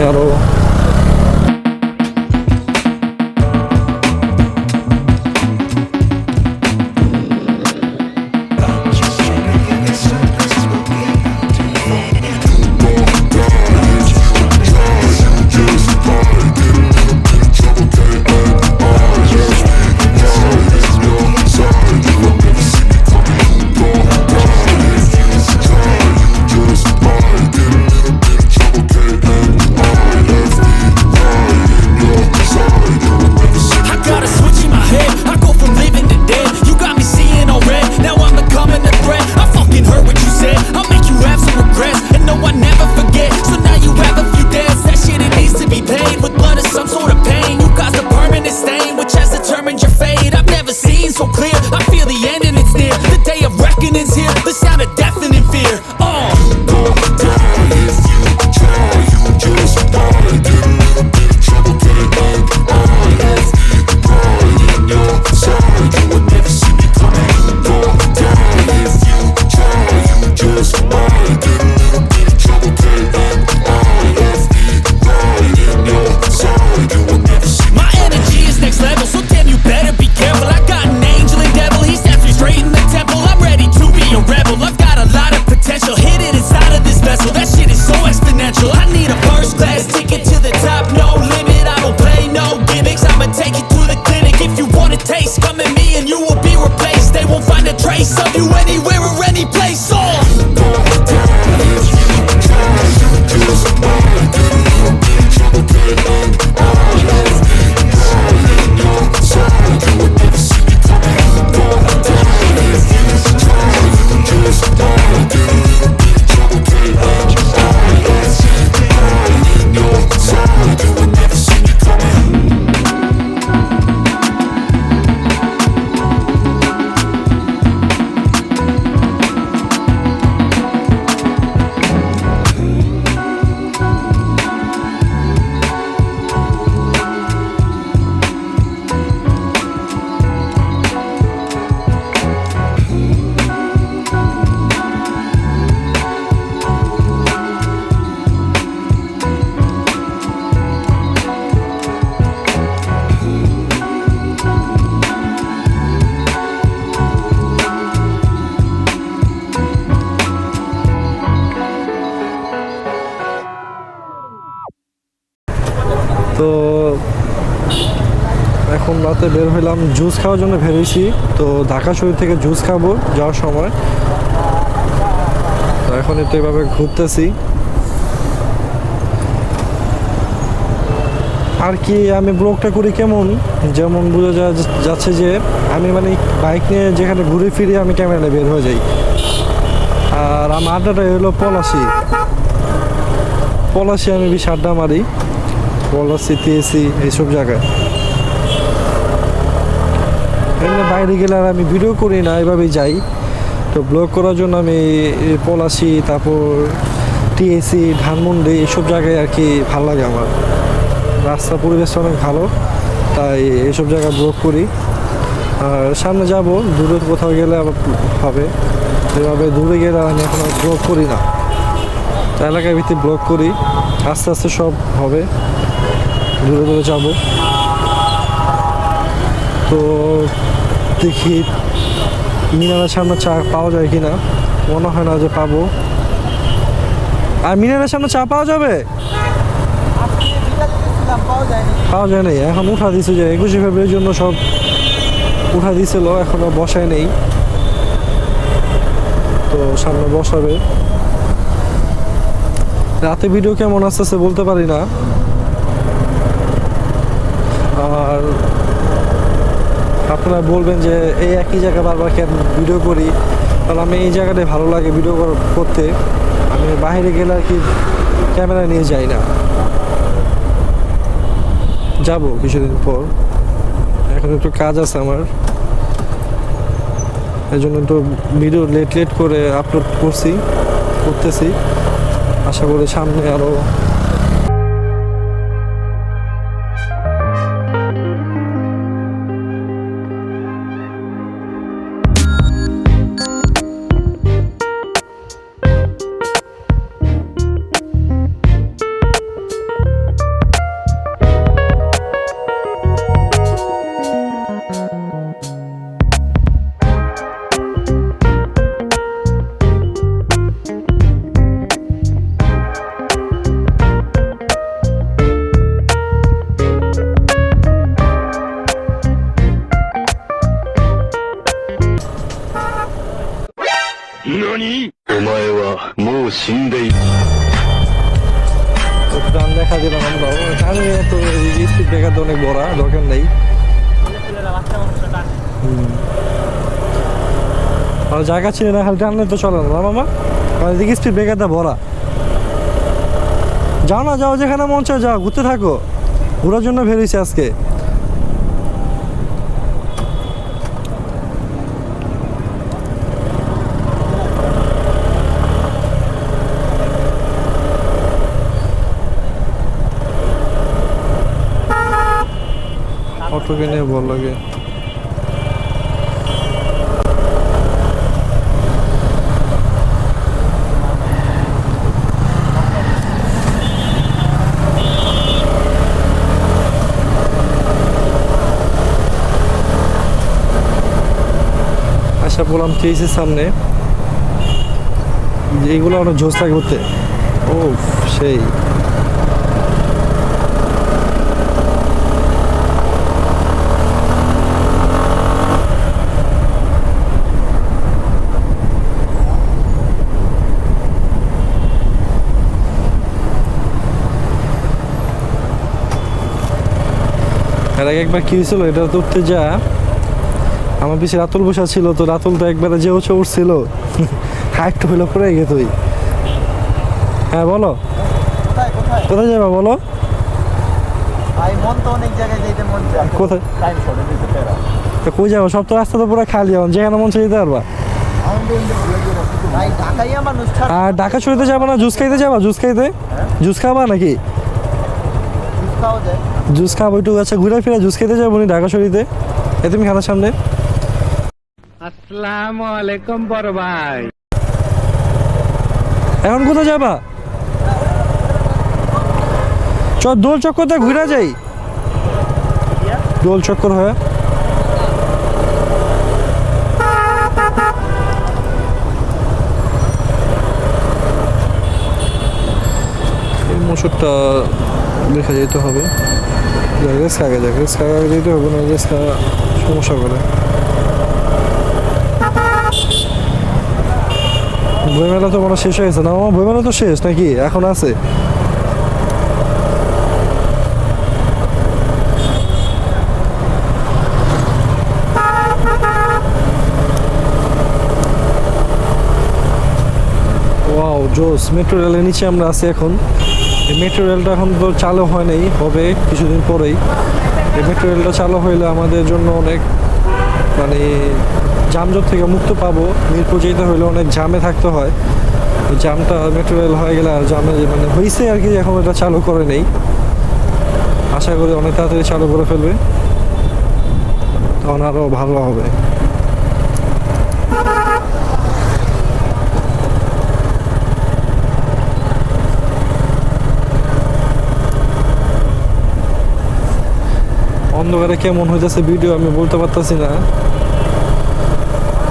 আরো তো এখন রাতে বের হইলাম জুস খাওয়ার জন্য বের হয়েছি। তো ঢাকা শহর থেকে জুস খাবো যাওয়ার সময়। তো এখন একটু এভাবে ঘুরতেছি। আর কি আমি ব্লগটা করি কেমন, যেমন বোঝা যাচ্ছে যে আমি মানে বাইক নিয়ে যেখানে ঘুরে ফিরে আমি ক্যামেরা নিয়ে বের হয়ে যাই। আর আমার আড্ডাটা হলো পলাশি আমি বেশি আড্ডা মারি, পলাশি টিএসি এইসব জায়গায়। এমনি বাইরে গেলে আর আমি ভিডিও করি না, এভাবেই যাই। তো ব্লগ করার জন্য আমি পলাশি, তারপর টিএসি, ধানমন্ডি এইসব জায়গায় আর কি ভালো লাগে আমার। রাস্তার পরিবেশটা অনেক ভালো, তাই এইসব জায়গায় ব্লগ করি। আর সামনে যাব, দূরে কোথাও গেলে আবার হবে। এভাবে দূরে গেলে আমি এখন আর ব্লগ করি না, এলাকার ভিত্তিক ব্লগ করি। আস্তে আস্তে সব হবে, দূরে দূরে যাব। তো দেখি মিনারের সামনে চা পাওয়া যায় কিনা, মনে হয় না যে পাবো। আর মিনারের সামনে চা পাওয়া যাবে? পাওয়া যায় নাই, এখন উঠা দিছে যে 21শে ফেব্রুয়ারির জন্য সব উঠা দিছিল, এখনো বসায় নেই। তো সামনে বসাবে। রাতে ভিডিও কেমন আসতেছে বলতে পারি না। আর আপনারা বলবেন যে এই একই জায়গা বারবার কেন ভিডিও করি, তাহলে আমি এই জায়গাটায় ভালো লাগে ভিডিও করতে। আমি বাইরে গেলে আর কি ক্যামেরা নিয়ে যাই না, যাব কিছুদিন পর। এখন একটু কাজ আছে আমার, এই জন্য তো ভিডিও লেট করে আপলোড করতেছি। আশা করি সামনে আরও টান দেখা দিলাম আমরাও, টানে তো স্পিড ব্রেকার তো অনেক বড়, দরকার নেই। আর জায়গা ছিল না, খালি টানলে তো চলে না মামা, আর এদিকে স্পিড ব্রেকারটা ভরা। যাও না, যাও যেখানে মন চায় যাও, ঘুরতে থাকো, ঘোরার জন্য বেরিয়েছি আজকে। অটো কিনে ভালো লাগে। আশা বললাম টিএসির সামনে, এইগুলো অনেক জোস লাগে ঘুরতে। ও সেই এর আগে একবার কি হয়েছিল, এটা তো উঠতে যা আমার পিছিয়ে রাতুল বসা ছিল, তো রাতুল তো একবারে যে উঠে উঠছিল, হাইট হইলো পড়ে গে তুই। হ্যাঁ বলো, কোথায় যাবা বলো? কোথায় তো কই যাবো? সব তো রাস্তা তো পুরো খালি, এখন যেখানে মন চাই যেতে পারবা। আর ঢাকা শরীতে যাবা না? জুস খাইতে যাবা? জুস খাইতে, জুস খাবা নাকি? জুস খাবো একটু, আচ্ছা ঘুরে ফিরে জুস খেতে যাবো নি ঢাকা শরীতে। এ তুমি খাতার সামনে। আসসালামু আলাইকুম বড় ভাই। এখন কোথায় যাবা? দোল চক্করটা ঘুরে যাই, দোল চক্কর হয়ে। এই মোটরটা দেখা যেতে হবে, রেস্ক আগে যাক, রেস্ক আগে যেতে হবে না, রেস্ক সমস্যা করে। বইমেলা তো মনে শেষ হয়েছে না? আমার বইমেলা তো শেষ নাকি এখন আছে? ওয়াও জোস, মেট্রো রেলের নিচে আমরা আছি এখন। এই মেট্রো রেলটা এখন তো চালু হয় নাই, হবে কিছুদিন পরেই। এই মেট্রো রেলটা চালু হইলে আমাদের জন্য অনেক মানে যানজট থেকে মুক্ত পাবো। মিরপুর যেতে হইলে অনেক জামে থাকতে হয়, ওই জামটা মেট্রো রেল হয়ে গেলে আর জামে মানে হয়েছে আর কি, এখন এটা চালু করে নেই, আশা করি অনেক তাড়াতাড়ি চালু করে ফেলবে, তখন আরও ভালো হবে। অন্ধকারে কেমন হইতেছে ভিডিও আমি বলতে পারতেছি না,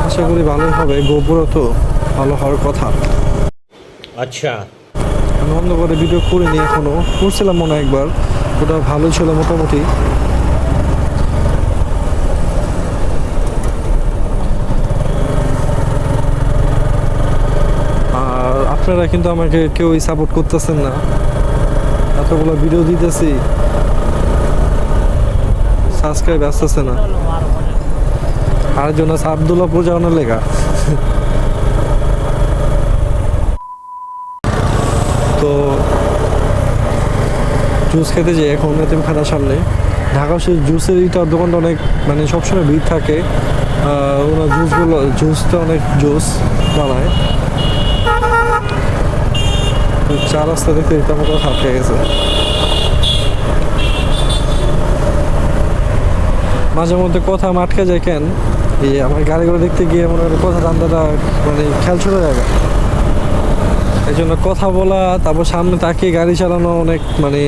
আশা করি ভালোই হবে, গোবরও তো ভালো হওয়ার কথা। আচ্ছা, আমি অন্ধকারে ভিডিও করিনি এখনো, করছিলাম মনে হয় একবার, ওটা ভালো ছিল মোটামুটি। আর আপনারা কিন্তু আমাকে কেউই সাপোর্ট করতেছেন না, এতগুলো ভিডিও দিতেছি, সাবস্ক্রাইব আসতেছে না। আরেকজন আছে আব্দুল্লাহ প্রজানের লেখা, তো জুস খেতে যাই এখন এতিমখানার সামনে। ঢাকা সেই জুসের এইটার দোকানটা অনেক মানে সবসময় ভিড় থাকে, ওনার জুসটা অনেক জুস বানায়। চার রাস্তা দেখতে এটা মতো হাঁটে গেছে, মাঝে মধ্যে কথা আটকে যায় কেন, এই আমার গাড়িগুলো দেখতে গিয়ে মনে হয় কথা দান্দাটা মানে খেয়াল ছুটে যাবে, এই জন্য কথা বলা তারপর সামনে তাকিয়ে গাড়ি চালানো অনেক মানে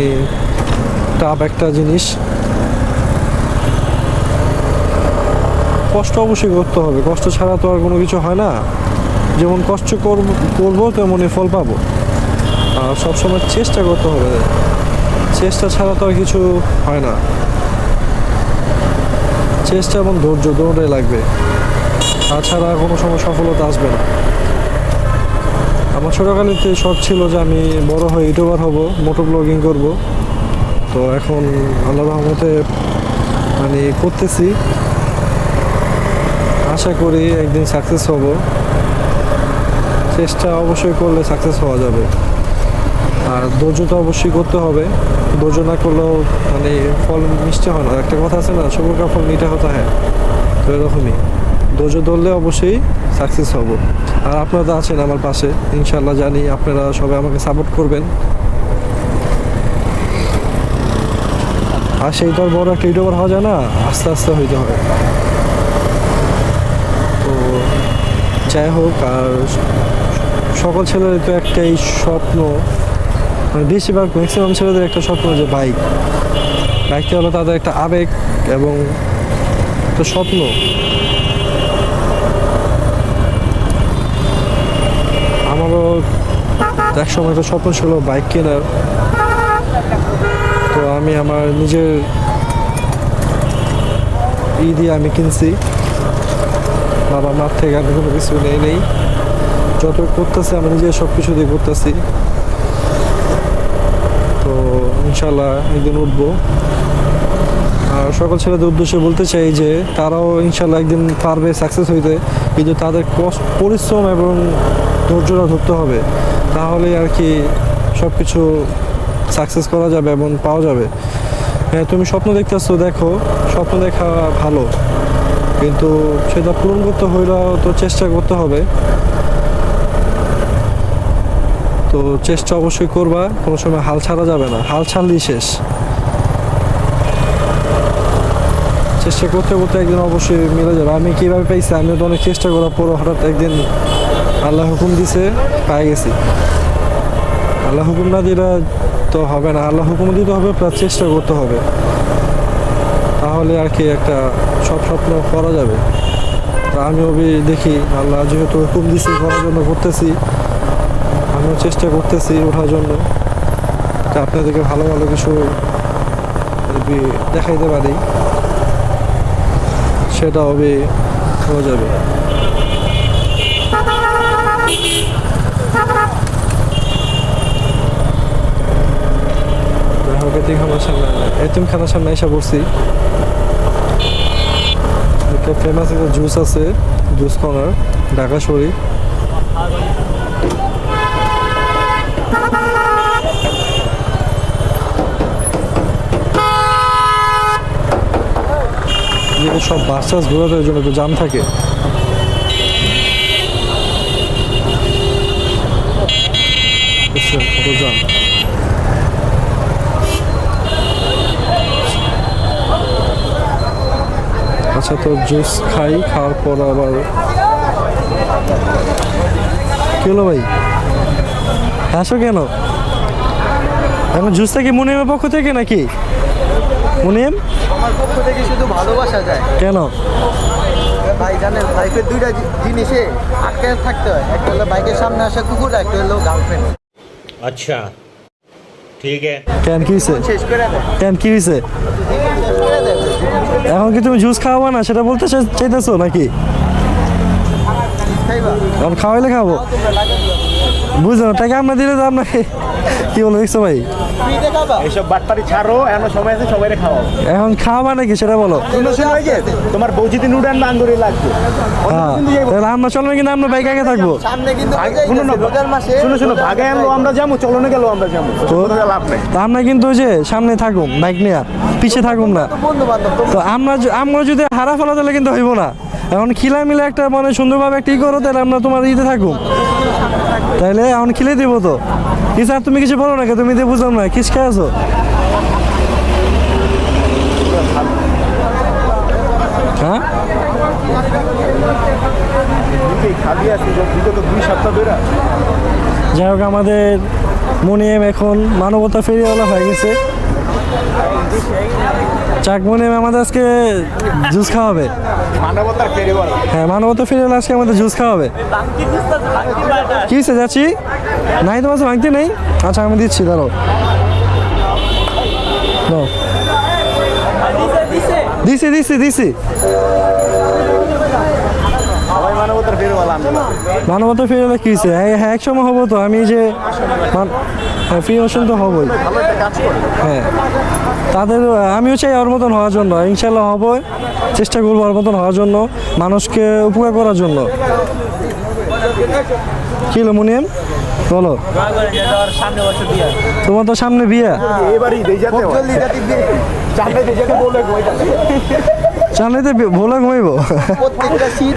টাফ একটা জিনিস। কষ্ট অবশ্যই করতে হবে, কষ্ট ছাড়া তো আর কোনো কিছু হয় না, যেমন কষ্ট করবো তেমনই ফল পাবো। আর সবসময় চেষ্টা করতে হবে, চেষ্টা ছাড়া তো আর কিছু হয় না, চেষ্টা এবং ধৈর্য দুটোই লাগবে, তাছাড়া কোনো সময় সফলতা আসবে না। আমার ছোটোকালেতে শখ ছিল যে আমি বড় হয়ে ইউটিউবার হব, মোটো ব্লগিং করব। তো এখন আল্লাহ রহমতে মানে করতেছি, আশা করি একদিন সাকসেস হব। চেষ্টা অবশ্যই করলে সাকসেস হওয়া যাবে, আর ধৈর্য তো অবশ্যই করতে হবে। ধৈর্য না করলেও মানে ফল মিষ্টি হয় না, একটা কথা আছে না, সবুর কা ফল মিঠা হতে হয়। তো এরকমই ধৈর্য ধরলে অবশ্যই সাকসেস হব। আর আপনারা তো আছেন আমার পাশে, ইনশাল্লাহ জানি আপনারা সবাই আমাকে সাপোর্ট করবেন। আর সেই তো আর বড় একটা ইউটিউবার হওয়া যায় না, আস্তে আস্তে হইতে হয়। তো যাই হোক, আর সকল ছেলের তো একটাই স্বপ্ন, মানে বেশিরভাগ ম্যাক্সিমাম ছেলেদের একটা স্বপ্ন যে বাইকটা হলো তাদের একটা আবেগ এবং একটা স্বপ্ন। আমারও এক সময় একটা স্বপ্ন ছিল বাইক কেনার। তো আমি আমার নিজের দিয়ে আমি কিনছি, বাবা মার থেকে আমি কোনো কিছু নেই। যত করতেছি আমি নিজে সব কিছু দিয়ে করতেছি। তো ইনশাল্লাহ একদিন উঠবো। আর সকল ছেলেদের উদ্দেশ্যে বলতে চাই যে তারাও ইনশাল্লাহ একদিন পারবে সাকসেস হইতে, কিন্তু তাদের পরিশ্রম এবং ধৈর্যটা ধরতে হবে, তাহলে আর কি সব কিছু সাকসেস করা যাবে এবং পাওয়া যাবে। হ্যাঁ, তুমি স্বপ্ন দেখতেছো, দেখো, স্বপ্ন দেখা ভালো, কিন্তু সেটা পূরণ করতে হইলেও তো চেষ্টা করতে হবে। তো চেষ্টা অবশ্যই করবা, কোনো সময় হাল ছাড়া যাবে না, হাল ছাড়লেই শেষ। চেষ্টা করতে করতে একদিন অবশ্যই মিলে যাবে। আমি কীভাবে পাইছি, আমিও তো অনেক চেষ্টা করার পর হঠাৎ একদিন আল্লাহ হুকুম দিছে, পাই গেছি। আল্লাহ হুকুম না দিলে তো হবে না, আল্লাহ হুকুম দিতে হবে, প্লাস চেষ্টা করতে হবে, তাহলে আর কি একটা সব স্বপ্ন করা যাবে। তা আমিও দেখি আল্লাহ যেহেতু হুকুম দিছি করার জন্য করতেছি, আমিও চেষ্টা করতেছি ওঠার জন্য। তা আপনাদেরকে ভালো ভালো কিছু দেখাইতে পারি, সেটা হবে হয়ে যাবে। এতিমখানার সামনে এসে পড়ছি। একটা ফেমাস একটা জুস আছে, জুস কর্নার, ঢাকা শরীফ। সব বাস টাস ঘোরানোর জন্য একটু জাম থাকে। কত জাম। আচ্ছা, তো জুস খাই, খাওয়ার পর আবার কি হলো ভাই, আসো কেন? এখন জুসটা কি মুনিমের পক্ষ থেকে নাকি? মুনিম আমার পক্ষ থেকে শুধু ভালোবাসা যায়। কেন ভাই জানেন, লাইফের দুইটা জিনিসে আটকে থাকতে হয়, একটা হলো বাইকের সামনে আসা কুকুর, একটা হলো গার্লফ্রেন্ড। अच्छा ठीक है। কেন কি হয়েছে? শেষ করে দেয়, কেন কি হয়েছে? শেষ করে দেয়। এখন কি তুমি জুস খাওয়াবা না, সেটা বলতে চাইতেছো নাকি? খাইবা এখন খাওয়াইলে খাবো, তোমরা লাগে বুঝলো না, টাকা আমরা দিলে তো আপনাকে কি বলো, দেখছো ভাই? ফ্রিতে খাবা। এইসব বাটপারি ছাড়ো, এমন সময় আছে সবাইরে খাওয়াও। এখন খাওয়াবা নাকি সেটা বলো? শুনো শুনো, এই যে তোমার বউ যদি নুডান আঙ্গুরি লাগবে, হ্যাঁ, তাহলে আমরা চলো না, কিন্তু আমরা বাইক আগে থাকবো। সামনে কিন্তু শুনো না, রোজার মাসে শুনো শুনো, ভাগে আনলো আমরা যাবো, চলো না গেল আমরা যাবো, তো লাভ নেই। তা আমরা কিন্তু ওই যে সামনে থাকুম, বাইক নিয়ে পিছিয়ে থাকুম না। বন্ধু বান্ধব তো আমরা যদি হারা ফেলা তাহলে কিন্তু হইব না। এখন খিলা মিলে একটা মানে সুন্দরভাবে একটা ই করো, তাহলে আমরা তোমার ইতে থাকুম, তাহলে এখন খিলে দিব তো। কি স্যার, তুমি কিছু বলো না, তুমি দিয়ে বুঝলাম না, কিস খেয়ে আছো? হ্যাঁ, খালি আছি বিগত 2 সপ্তাহ ধরে। যাই হোক, আমাদের মুনিম এখন মানবতা ফেরিওয়ালা হয়ে গেছে। চাক মুনিম আমাদের আজকে জুস খাওয়াবে। মানবতার ফেরিওয়ালা। হ্যাঁ, মানবতা ফেরিওয়ালা আজকে আমাদের জুস খাওয়াবে। কি হয়েছে, যাচ্ছি নাই, তোমার কাছে ভাঙতে নেই? আচ্ছা, আমি দিচ্ছি, দাঁড়ো। দিছি। সবাই মানবতার ফেরিওয়ালা আমি মানবতা ফিরে কি হয়েছে? হ্যাঁ এক সময় হবো তো আমি যে ফ্রি মোশন তো হবই। ভালো একটা কাজ করে। হ্যাঁ তাদের আমিও চাই ওর মতন হওয়ার জন্য, ইনশাল্লাহ হব, চেষ্টা করবো ওর মতন হওয়ার জন্য, মানুষকে উপকার করার জন্য। কি হলো মুনিয়াম বলো, তোমার তো সামনে বিয়ে, এবারই দেই যেতে হয়। জলদি যাতে চাঁদে দেই যেতে বলে কইটা। সামনেতে ভোলা ঘুমাইব। প্রত্যেকটা শীত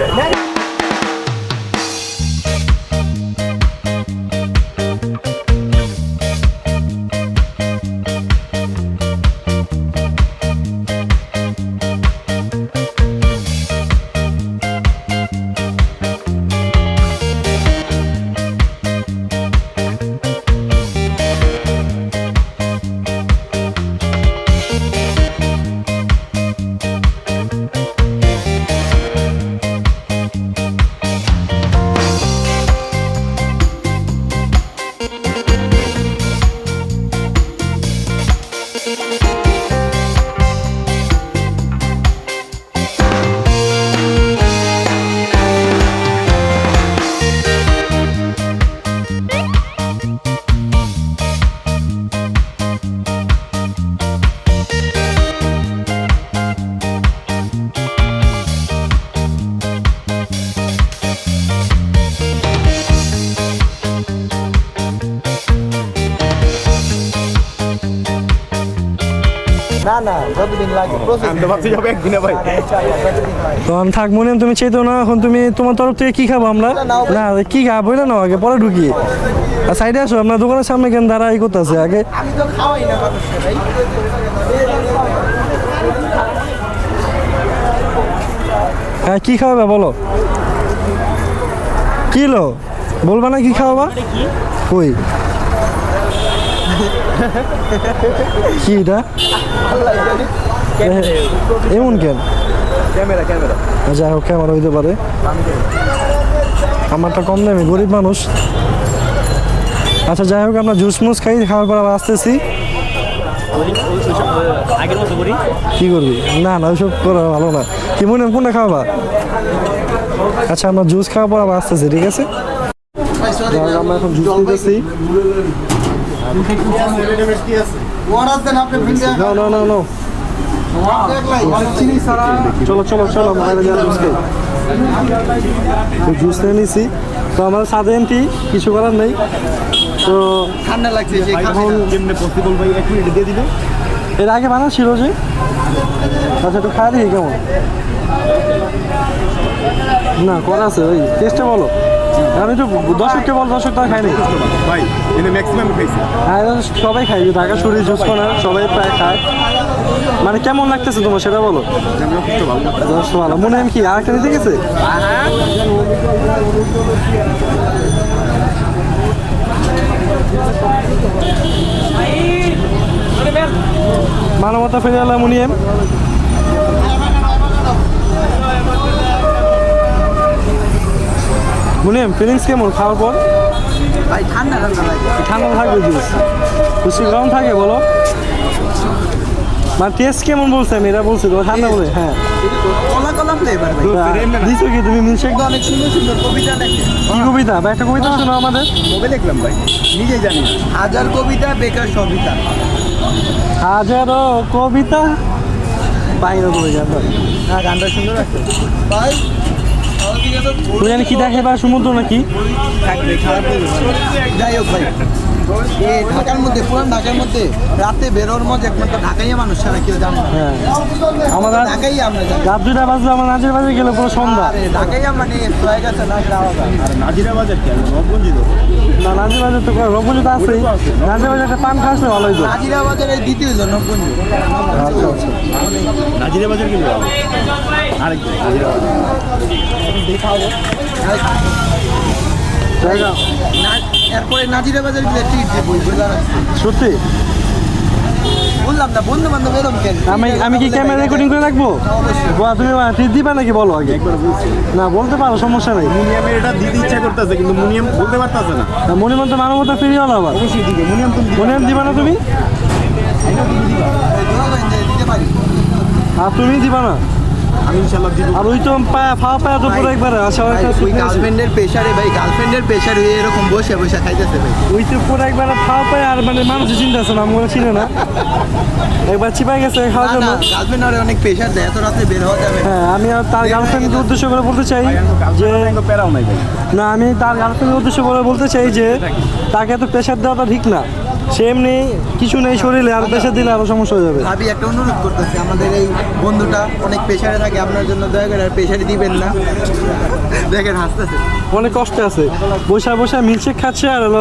না না যতদিন লাগে আমি তো ভাবছি যাবো একদিনে ভাই। তখন থাক মুনিয়াম, তুমি চেতো না, এখন তুমি তোমার তরফ থেকে কি খাবো আমরা? না কি খাবো বলে না, আগে পরে ঢুকি। আর সাইডে আসো, আপনার দোকানের সামনে কেন দাঁড়া ই করতেছে আগে। আমি তো খাওয়াই না মানুষকে ভাই। হ্যাঁ কি খাওয়াবে বলো, কি লো বলবা না কি খাওয়াবা? কই কি এটা এমন কেন? ক্যামেরা যাই হোক ক্যামেরা হইতে পারে, আমারটা কম দামি, গরিব মানুষ। আচ্ছা যাই হোক আমরা জুস মুস খাই, খাওয়ার পর আবার আসতেছি। কি করবি? না না ওইসব করা ভালো না। কি মনে কোনটা খাওয়াবা? আচ্ছা আমরা জুস খাওয়ার পর আবার আসতেছি, ঠিক আছে? আমরা এখন জুস নিতেছি। ওয়ারাস দেন আপনি ভিন্ডা No, no, no, no. চিনি সারা চলো চলো চলো বাইরে যাওয়া জুস খাই। তো জুস নিয়ে নিছি, তো আমরা সাদে এনটি কিছু করার নেই। তো ঠান্ডা লাগছে যে এখন কেমনে পসিবল ভাই, 1 মিনিট দিয়ে দিবে। এর আগে বানাচ্ছিল যে, আচ্ছা একটু খাওয়া দেখি কেমন। না করা আছে ওই টেস্টটা বলো। আমি তো দর্শককে বল, দর্শক তো আর খাই নাই। ভাই এনে ম্যাক্সিমাম খাইছি। হ্যাঁ সবাই খায়, ঢাকা শরীর জুস কর্নার সবাই প্রায় খায়। মানে কেমন লাগতেছে তোমার সেটা বলো। আমরা খুব ভালো। যথেষ্ট ভালো। মনে হয় কি আর একটা নিতে গেছে? মানবতা ফিরে এলাম মুনিয়াম। মুনিয়াম ফিলিংস কেমন খাওয়ার পর? ভাই ঠান্ডা ঠান্ডা লাগে ঠান্ডা থাকবে জুস, খুশি গরম থাকে বলো। মানে টেস্ট কেমন বলছে? আমি এটা বলছি তো ঠান্ডা বলে। হ্যাঁ কলা কলা ফ্লেভার ভাই দিছো কি তুমি মিল্কশেক? অনেক সুন্দর সুন্দর কবিতা লেখে কি কবিতা বা একটা কবিতা শোনো আমাদের। কবে লিখলাম ভাই নিজেই জানি না। হাজার কবিতা বেকার সবিতা হাজারো কবিতা বাইরে করে যাবে। হ্যাঁ গানটা সুন্দর আছে ভাই তুমি জানি কি দেখে বা সমুদ্র নাকি? থাকবে খারাপ হবে যাই হোক ভাই এই ঢাকার মধ্যে পুরান ঢাকার মধ্যে রাতে বেরোর মধ্যে একমাত্র ঢাকাই মানুষ ছাড়া কেউ জানে না হ্যাঁ আমরা ঢাকাই আমরা জানি রাত 2টা বাজলে আমার নাচের বাজে গেলে পুরো সন্ধ্যা। আরে ঢাকাই মানে হয়ে গেছে না আলাদা আর নাজিরা বাজার কি নবগঞ্জি তো। না নাচের বাজে তো রবুজি তো আছেই, নাচের বাজে একটা পান খাওয়া ভালো হইতো। নাজিরা বাজারের দ্বিতীয় জনগণ আচ্ছা আচ্ছা নাজিরা বাজার কিন্তু আরেক নাজিরা বাজার জায়গা এরপরে নাজিরা বাজার গিয়ে টিট দেবো বুঝলাম সত্যি। বললাম না বন্ধু বান্ধব এরকম কেন আমি কি ক্যামেরা রেকর্ডিং করে রাখবো? বা তুমি ট্রিট দিবা নাকি বলো আগে? একবার বলছি না বলতে পারো, সমস্যা নেই। মুনিয়ামের এটা দিতে ইচ্ছা করতেছে কিন্তু মুনিয়াম বলতে পারতেছে না। মনে মতো মানবতা ফিরিয়ে হলো আবার। অবশ্যই দিবে মুনিয়াম তুমি মনে দিবা না তুমি? দিতে পারি আর তুমি দিবা না? আমি ইনশাআল্লাহ দিব। আর ওই তো ফাওয়া পায়া তো পুরো একবার আশা ভাই, ওই গার্লফ্রেন্ডের প্রেশারে ভাই, গার্লফ্রেন্ডের প্রেশারে এরকম বসে বসে খাইতেছে ভাই। ওই তো পুরো একবার ফাওয়া পায়া আর মানে মানুষের চিন্তা আছে না, মনে ছিল না একবার চিপাই গেছে খাওয়ার না জন্য। না, গার্লফ্রেন্ড আরে অনেক প্রেশার দেয়, এত রাতে বের হওয়া যাবে না। হ্যাঁ, আমি আর তার গার্লফ্রেন্ডকে উদ্দেশ্য করে বলতে চাই যে প্যারাও নাই ভাই। না, আমি তার গার্লফ্রেন্ডের উদ্দেশ্য করে বলতে চাই যে তাকে এত প্রেশার দেওয়াটা ঠিক না। সে এমনি কিছু নেই শরীরে, আর প্রেশার দিলে আরো সমস্যা হয়ে যাবে। ভাবি একটা অনুরোধ করতেছি, আমাদের এই বন্ধুটা অনেক প্রেশারে থাকে, আপনার জন্য দয়া করে আর প্রেশারে দিবেন না। দেখেন হাসতেছে। অনেক কষ্টে আছে, বসে বসে মিল্কশেক খাচ্ছে আর হলো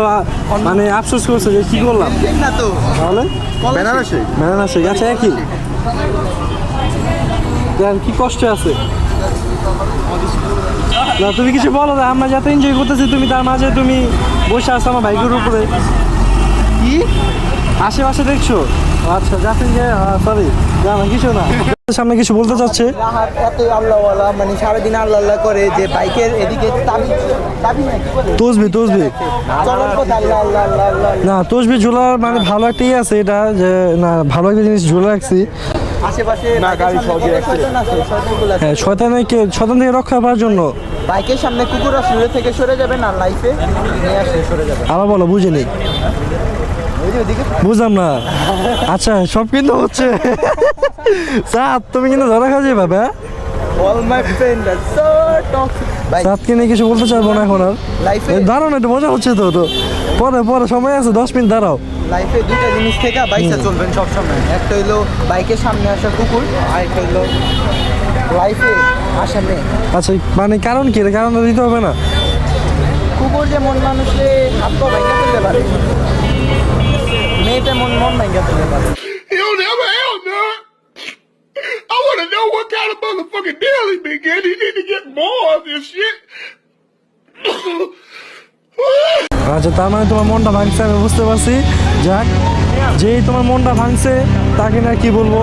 মানে আফসোস করছে যে কি করলাম। ঠিক না তো, তাহলে বেনারসি ব্যানানা শেক আছে একই। দেন কি কষ্টে আছে। না তুমি কিছু বলো না, আমরা যাতে এনজয় করতেছি তুমি তার মাঝে তুমি বসে আসো আমার বাইকের উপরে। কি আশেপাশে দেখছো? আচ্ছা যাচ্ছেন যে, সরি না না কিছু না। সামনে কিছু বলতে চাচ্ছে। রাহাত এতই আল্লাহওয়ালা, মানে সারাদিন আল্লাহ আল্লাহ করে যে বাইকের এদিকে তাবি না কি করে তসবি চলার পথে আল্লাহ আল্লাহ আল্লাহ আল্লাহ। না, তসবি ঝোলার মানে ভালো একটা ইয়ে আছে এটা, যে না ভালো একটা জিনিস ঝুলে রাখছি। আশেপাশে না, গাড়ি বাইকের সহজে সামনে শয়তান আছে, শয়তানগুলো আছে। হ্যাঁ, শয়তান থেকে রক্ষা পাওয়ার জন্য। বাইকের সামনে কুকুর আসলে থেকে সরে যাবেন আর লাইফে নিয়ে আসলে সরে যাবেন। আবার বলো, বুঝিনি, ওই যে ওদিকে বুঝলাম না। আচ্ছা সব কিন্তু হচ্ছে সাত, তুমি কিন্তু ধরা খাওয়া যাবে বাবা। All my friend are so toxic. ভাই সাতকে নিয়ে কিছু বলতে চাইবো না এখন আর। লাইফে দাঁড়াও না, একটু মজা হচ্ছে তো। পরে সময় আছে, 10 মিনিট দাঁড়াও। লাইফে দুইটা জিনিস থেকে বাইসা চলবেন সব সময়। একটা হইলো বাইকের সামনে আসা কুকুর, আর একটা হইলো লাইফে আসা মেয়ে। আচ্ছা মানে কারণ কি, কারণ দিতে হবে না। কুকুর যেমন মানুষে হাত পা ভাঙা ফেলতে পারে, মেয়েটা মন ভাঙা ফেলতে পারে। He'll never hell no. I want to know what kind of motherfucking deal he been getting. He need to get more of this shit. আচ্ছা তার মানে তোমার মনটা ভাঙছে, আমি বুঝতে পারছি। যাক, যেই তোমার মনটা ভাঙছে তাকে না কি বলবো,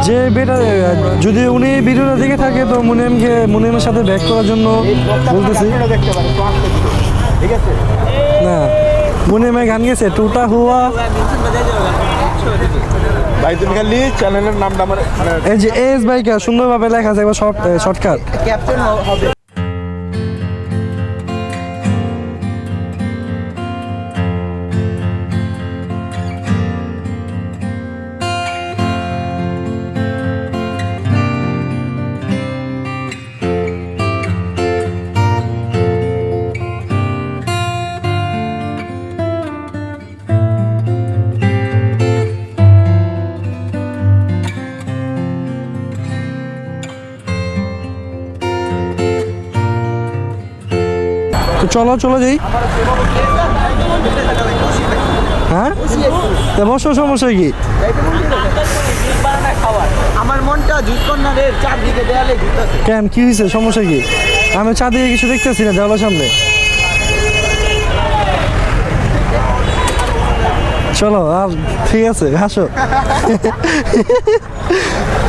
যে বেটা যদি উনি ভিডিওটা দেখে থাকে তো মুনিমের সাথে ব্যাক করার জন্য বলতেছি। দেখতে পারে তো আসতে দিতে। ঠিক আছে, না, মুনিমে গান গেছে টুটা হুয়া। ভাই তুমি খালি চ্যানেলের নামটা আমার মানে এই যে এস বাইকার সুন্দরভাবে লেখা আছে, একবার শর্টকাট। ক্যাপ্টেন হবে। তো চলো যাই। হ্যাঁ, তা বসো, সমস্যা কি? আমার মনটা জুস কর্নারের চারদিকে দেয়ালে ঘুরতেছে। কেন কি হয়েছে, সমস্যা কি? আমি চাঁদিকে কিছু দেখতেছি না দেওয়ালের সামনে। চলো আর ঠিক আছে, হাসো।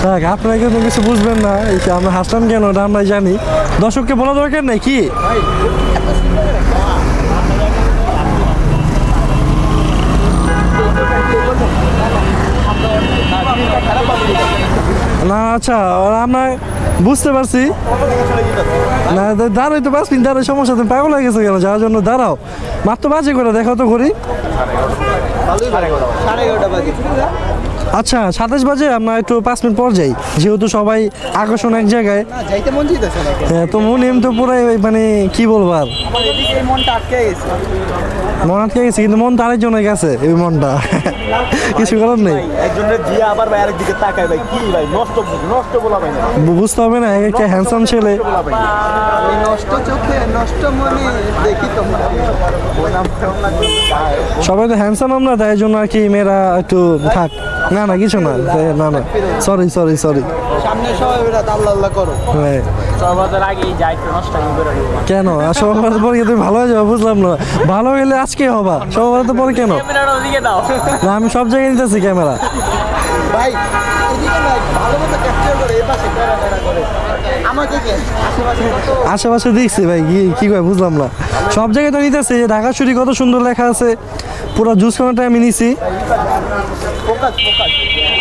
দেখ আপনারা কিন্তু কিছু বুঝবেন না, এটা আমরা হাসলাম কেন ওটা আমরা জানি। দর্শককে বলা দরকার নাই কি? না আচ্ছা, আমরা বুঝতে পারছি। না দাঁড়াই তো 5 মিনিট দাঁড়াই, সমস্যা, তুমি পাগল হয়ে গেছে কেন? যাওয়ার জন্য দাঁড়াও, মাত্র বাজে করে দেখো তো ঘড়ি। 11:30 বাজে। আচ্ছা 27 বাজে, আমরা একটু 5 মিনিট পর যাই, যেহেতু সবাই আকর্ষণ এক জায়গায়। না যাইতে মন চাইতেছে না। হ্যাঁ, তো মুনিম তো পুরাই মানে কি বলবো আর, আমার এদিকে মনটা আটকে গেছে। মন আটকে গেছে, কিন্তু মন তো আরেকজনের গেছে, এই মনটা কিছু করার নেই। একজনের জিয়া আবার ভাই আরেকদিকে তাকায় ভাই, কি ভাই নষ্ট বলা ভাই না, বুঝতে হবে না, একটা হ্যান্ডসাম ছেলে। বলা ভাই না। আমি নষ্ট চোখে নষ্ট মনে দেখি তোমার। সবাই তো হ্যান্ডসাম আমরা, তাই জন্য আর কি মেয়েরা একটু থাক। না কিছু না, না সরি। সামনে সবাই বেরাত আল্লাহ আল্লাহ করো। হ্যাঁ, সর্বদার আগেই যাই নষ্ট করে কেন সবার পরে তুমি ভালো হয়ে যাবে, বুঝলাম না। ভালো হলে আজকে হবা, সবার তো পরে কেন? ক্যামেরাটা ওদিকে দাও। না আমি সব জায়গায় নিতেছি ক্যামেরা। ভাই এদিকে না, ভালো মতো ক্যাপচার করে এই পাশে ক্যামেরা করে আমাকে কে আশেপাশে কত আশেপাশে দেখছি ভাই, কি কয় বুঝলাম না। সব জায়গায় তো নিতেছি, ঢাকা শুরি কত সুন্দর লেখা আছে, পুরো জুস খানাটা আমি নিছি। ফোকাস ফোকাস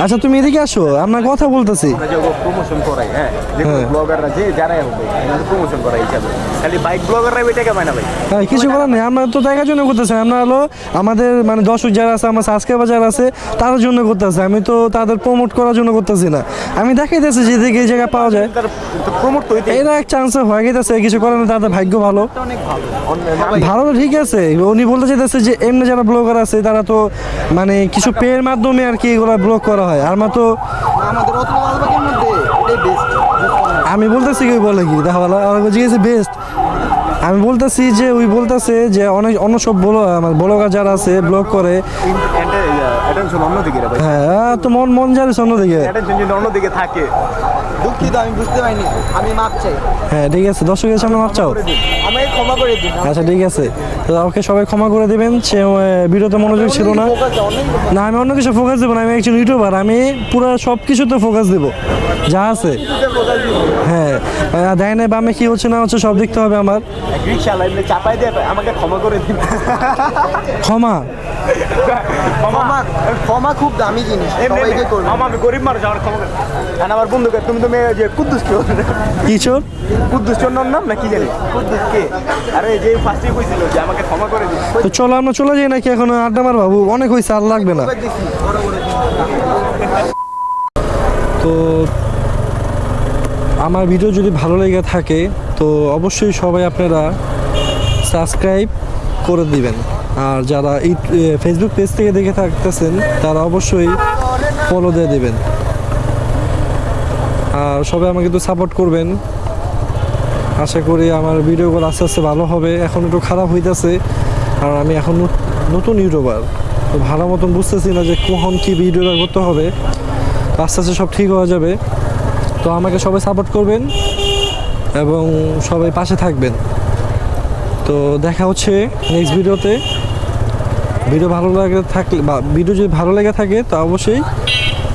আচ্ছা তুমি এদিকে আসো, আমরা কথা বলতেছি। আমরা যে প্রমোশন করাই, হ্যাঁ, যে ব্লগাররা যে যারাই হবে প্রমোশন করাই হিসাবে, খালি বাইক ব্লগাররা ওই টাকা পায় না ভাই। হ্যাঁ, কিছু করার নেই, আমরা তো দেখার জন্য করতেছি। আমরা হলো আমাদের মানে দর্শক যারা আছে, আমার সাবস্ক্রাইবার যারা আছে তাদের জন্য করতেছি। আমি তো তাদের প্রমোট করার জন্য করতেছি না, আমি দেখাইতেছি যে দিকে এই জায়গা পাওয়া যায়। তার প্রমোট তো হইতে এরা এক চান্সে হয়ে গেছে, কিছু করার নেই, তাদের ভাগ্য ভালো। অনেক ভালো ভালো তো ঠিক আছে, উনি বলতে চাইতেছে যে এমনি যারা ব্লগার আছে তারা তো মানে কিছু পেয়ের মাধ্যমে আর কি এগুলো ব্লগ করা হয়। আর তো আমাদের অত লালবাগের মধ্যে এটাই বেস্ট। আমি বলতেছি কি, ওই বলে কি দেখা ভালো, আমার জিজ্ঞেসে বেস্ট। আমি বলতেছি যে ওই বলতেছে যে অনেক অন্য সব আমার ব্লগার যারা আছে ব্লগ করে, অ্যাটেনশন অন্যদিকে রে ভাই, হ্যাঁ তো মন মন যাচ্ছে অন্যদিকে। অ্যাটেনশন যদি অন্যদিকে থাকে, দুঃখিত, আমি বুঝতে পারিনি, আমি মাপ চাই, হ্যাঁ ঠিক আছে, দর্শকের সামনে মাপ চাও। আমাকে ক্ষমা করে দিন। আচ্ছা ঠিক আছে, তো ওকে সবাই ক্ষমা করে দিবেন, সে ভিডিওতে মনোযোগ ছিল না। না আমি অন্য কিছু ফোকাস দেবো না, আমি একজন ইউটিউবার, আমি পুরো সব কিছুতে ফোকাস দেবো যা আছে। হ্যাঁ দেয় না বামে কি হচ্ছে না হচ্ছে সব দেখতে হবে আমার। রিক্সা লাইনে চাপাই দিয়ে আমাকে ক্ষমা করে দিন। ক্ষমা ক্ষমা ক্ষমা খুব দামি জিনিস, সবাইকে করবে। আমি গরিব মানুষ, আমার ক্ষমা করে। আর আমার বন্ধুকে তুমি তো মেয়ে যে কুদ্দুস চোর, কি চোর? কুদ্দুস চোর নাম না কি জানি, কুদ্দুস কে? আরে যে ফার্স্টে কইছিল যে আমাকে ক্ষমা করে দিন। তো চলো আমরা চলে যাই নাকি এখন? আড্ডা মার বাবু, অনেক হয়েছে, আর লাগবে না। তো আমার ভিডিও যদি ভালো লেগে থাকে তো অবশ্যই সবাই আপনারা সাবস্ক্রাইব করে দিবেন। আর যারা এই ফেসবুক পেজ থেকে দেখে থাকতেছেন তারা অবশ্যই ফলো দিয়ে দিবেন। আর সবাই আমাকে একটু সাপোর্ট করবেন। আশা করি আমার ভিডিওগুলো আস্তে আস্তে ভালো হবে। এখন একটু খারাপ হইতেছে, কারণ আমি এখন নতুন ইউটিউবার, তো ভালো মতন বুঝতেছি না যে কখন কী ভিডিওটা করতে হবে। আস্তে আস্তে সব ঠিক হয়ে যাবে। তো আমাকে সবাই সাপোর্ট করবেন এবং সবাই পাশে থাকবেন। তো দেখা হচ্ছে নেক্সট ভিডিওতে। ভিডিও ভালো লাগে থাকলে বা ভিডিও যদি ভালো লেগে থাকে তো অবশ্যই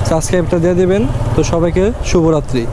সাবস্ক্রাইবটা দিয়ে দেবেন। তো সবাইকে শুভরাত্রি।